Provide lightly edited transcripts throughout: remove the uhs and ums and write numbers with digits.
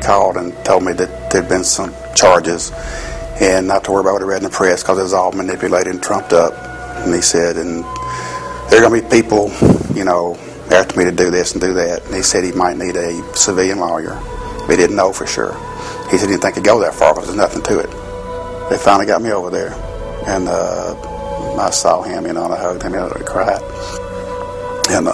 called and told me that there'd been some charges and not to worry about what I read in the press because it was all manipulated and trumped up. And he said, and there are going to be people, you know, after me to do this and do that. And he said he might need a civilian lawyer, but he didn't know for sure. He said he didn't think it'd go that far because there's nothing to it. They finally got me over there, and I saw him, you know, and I hugged him, and I cried. And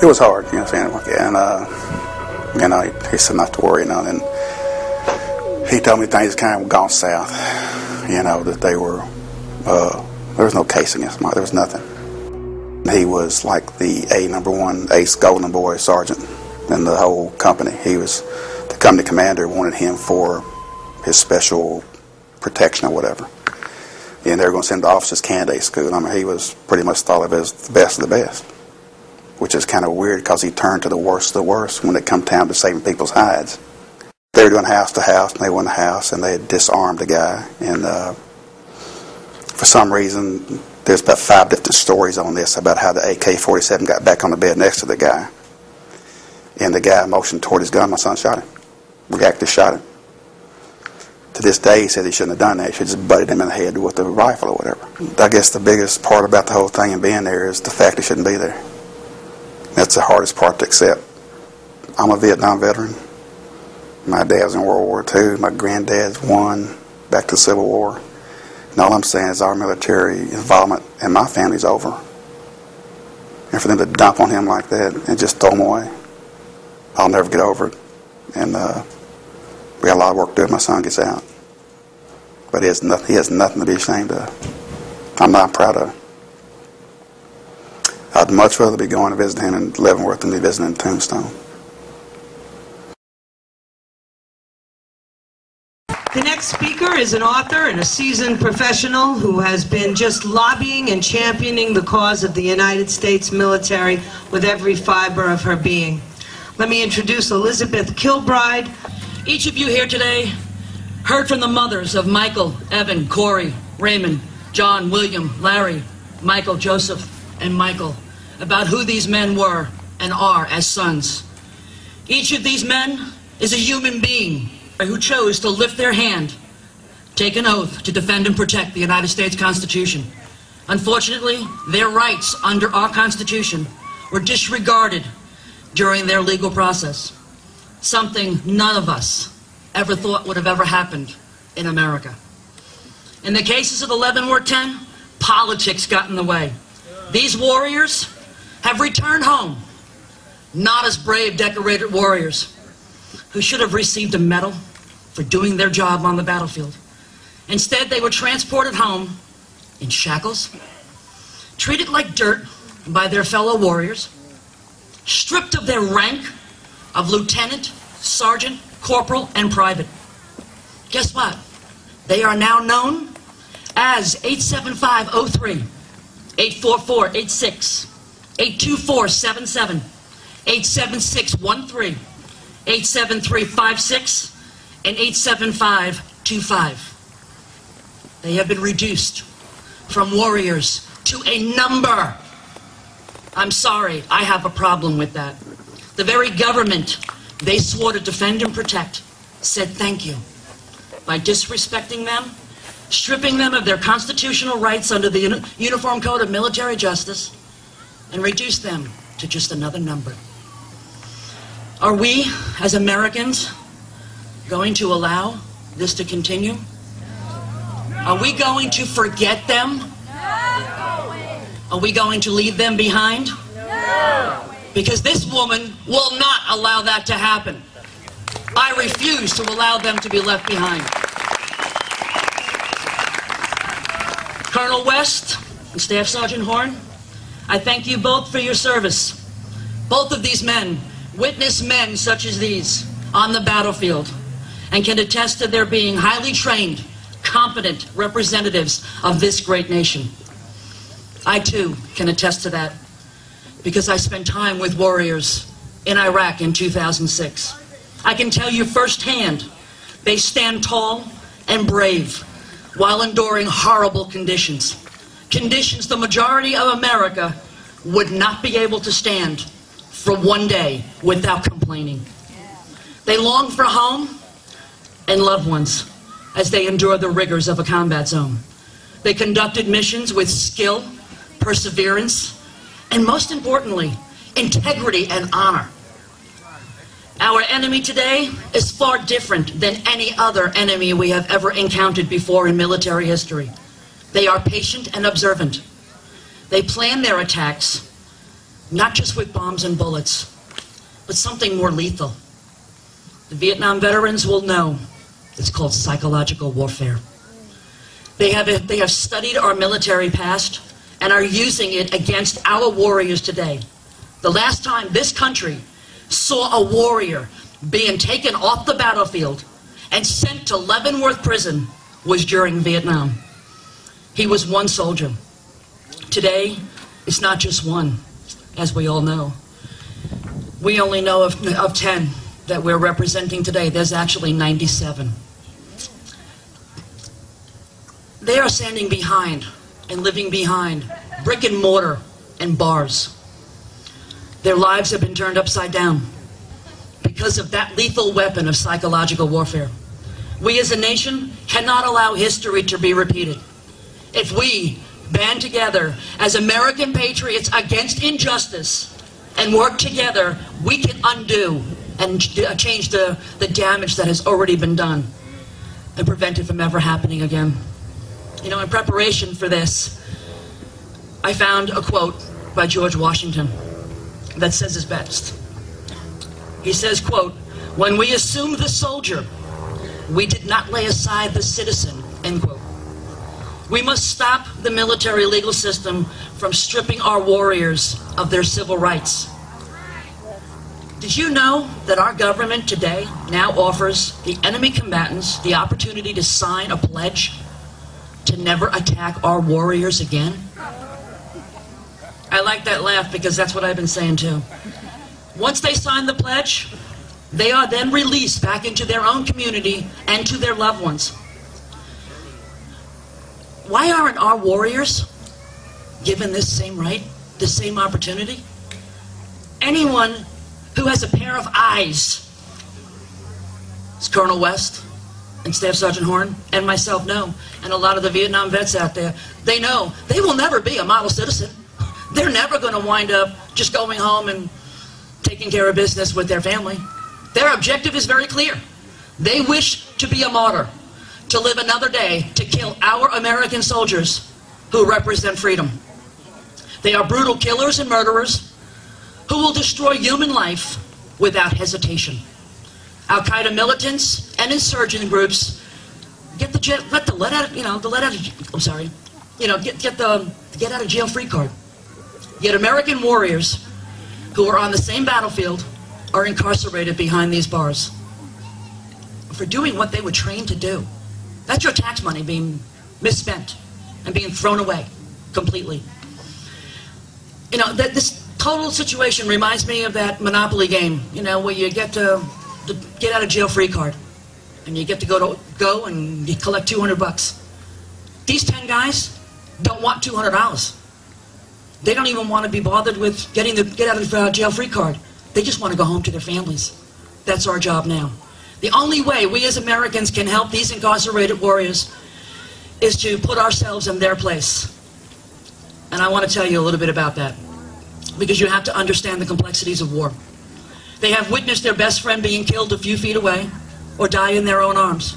it was hard, you know what I'm saying? And you know, he said not to worry, you know. And he told me things kind of gone south, you know, that they were. There was no case against him. There was nothing. He was like the #1 ace golden boy sergeant in the whole company. He was the company commander wanted him for his special protection or whatever. And they were going to send him to officers candidate school. I mean, he was pretty much thought of as the best of the best, which is kind of weird because he turned to the worst of the worst when it come down to saving people's hides. They were doing house to house, and they went in the house, and they had disarmed the guy. And for some reason, there's about 5 different stories on this about how the AK-47 got back on the bed next to the guy. And the guy motioned toward his gun. My son shot him. Reacted, shot him. To this day, he said he shouldn't have done that. He should have just butted him in the head with a rifle or whatever. I guess the biggest part about the whole thing and being there is the fact he shouldn't be there. That's the hardest part to accept. I'm a Vietnam veteran. My dad was in World War II. My granddad's won back to the Civil War. And all I'm saying is our military involvement in my family's over. And for them to dump on him like that and just throw him away, I'll never get over it. And we got a lot of work to do when my son gets out. But he has nothing to be ashamed of. I'm not proud of. I'd much rather be going to visit him in Leavenworth than be visiting Tombstone. The next speaker is an author and a seasoned professional who has been just lobbying and championing the cause of the United States military with every fiber of her being. Let me introduce Elizabeth Kilbride. Each of you here today heard from the mothers of Michael, Evan, Corey, Raymond, John, William, Larry, Michael, Joseph, and Michael about who these men were and are as sons. Each of these men is a human being who chose to lift their hand, take an oath to defend and protect the United States Constitution. Unfortunately, their rights under our Constitution were disregarded during their legal process, something none of us ever thought would have ever happened in America. In the cases of the Leavenworth 10, politics got in the way. These warriors have returned home, not as brave, decorated warriors who should have received a medal for doing their job on the battlefield. Instead, they were transported home in shackles, treated like dirt by their fellow warriors, stripped of their rank of lieutenant, sergeant, corporal, and private. Guess what? They are now known as 87503, 84486, 82477, 87613, 87356, and 87525. They have been reduced from warriors to a number. I'm sorry, I have a problem with that. The very government they swore to defend and protect said thank you by disrespecting them, stripping them of their constitutional rights under the Uniform Code of Military Justice, and reduced them to just another number. Are we, as Americans, going to allow this to continue? Are we going to forget them? Are we going to leave them behind? Because this woman will not allow that to happen. I refuse to allow them to be left behind. Colonel West and Staff Sergeant Horn, I thank you both for your service. Both of these men witness men such as these on the battlefield and can attest to their being highly trained, competent representatives of this great nation. I too can attest to that because I spent time with warriors in Iraq in 2006. I can tell you firsthand, they stand tall and brave while enduring horrible conditions. conditions the majority of America would not be able to stand for one day without complaining. They long for home and loved ones as they endure the rigors of a combat zone. They conducted missions with skill, perseverance, and most importantly, integrity and honor. Our enemy today is far different than any other enemy we have ever encountered before in military history. They are patient and observant. They plan their attacks not just with bombs and bullets, but something more lethal. The Vietnam veterans will know it's called psychological warfare. They have studied our military past and are using it against our warriors today. The last time this country saw a warrior being taken off the battlefield and sent to Leavenworth Prison was during Vietnam. He was one soldier. Today, it's not just one, as we all know. We only know of 10 that we're representing today. There's actually 97. They are standing behind and living behind brick and mortar and bars. Their lives have been turned upside down because of that lethal weapon of psychological warfare. We as a nation cannot allow history to be repeated. If we band together as American patriots against injustice and work together, we can undo and change the damage that has already been done and prevent it from ever happening again. You know, in preparation for this, I found a quote by George Washington that says his best. He says, quote, "When we assumed the soldier, we did not lay aside the citizen," end quote. We must stop the military legal system from stripping our warriors of their civil rights. Did you know that our government today now offers the enemy combatants the opportunity to sign a pledge to never attack our warriors again? I like that laugh because that's what I've been saying too. Once they sign the pledge, they are then released back into their own community and to their loved ones. Why aren't our warriors given this same right, this same opportunity? Anyone who has a pair of eyes, as Colonel West and Staff Sergeant Horn and myself know, and a lot of the Vietnam vets out there, they know they will never be a model citizen. They're never going to wind up just going home and taking care of business with their family. Their objective is very clear. They wish to be a martyr, to live another day to kill our American soldiers who represent freedom. They are brutal killers and murderers who will destroy human life without hesitation. Al-Qaeda militants and insurgent groups get the get out of jail free card. Yet American warriors who are on the same battlefield are incarcerated behind these bars for doing what they were trained to do. That's your tax money being misspent and being thrown away completely. You know, this total situation reminds me of that Monopoly game, you know, where you get the get out of jail free card and you get to go and you collect $200. These 10 guys don't want $200. They don't even want to be bothered with getting the get out of jail free card. They just want to go home to their families. That's our job now. The only way we as Americans can help these incarcerated warriors is to put ourselves in their place. And I want to tell you a little bit about that, because you have to understand the complexities of war. They have witnessed their best friend being killed a few feet away or die in their own arms.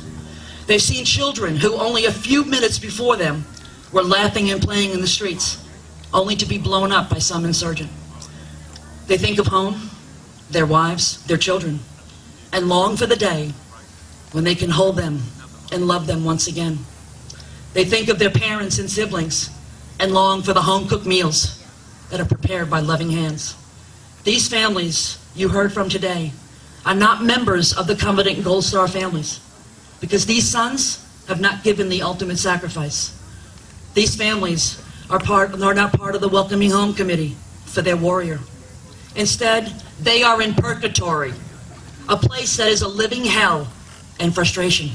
They've seen children who only a few minutes before them were laughing and playing in the streets, only to be blown up by some insurgent. They think of home, their wives, their children, and long for the day when they can hold them and love them once again. They think of their parents and siblings and long for the home-cooked meals that are prepared by loving hands. These families you heard from today are not members of the Covenant Gold Star families, because these sons have not given the ultimate sacrifice. These families are not part of the Welcoming Home Committee for their warrior. Instead, they are in purgatory, a place that is a living hell and frustration.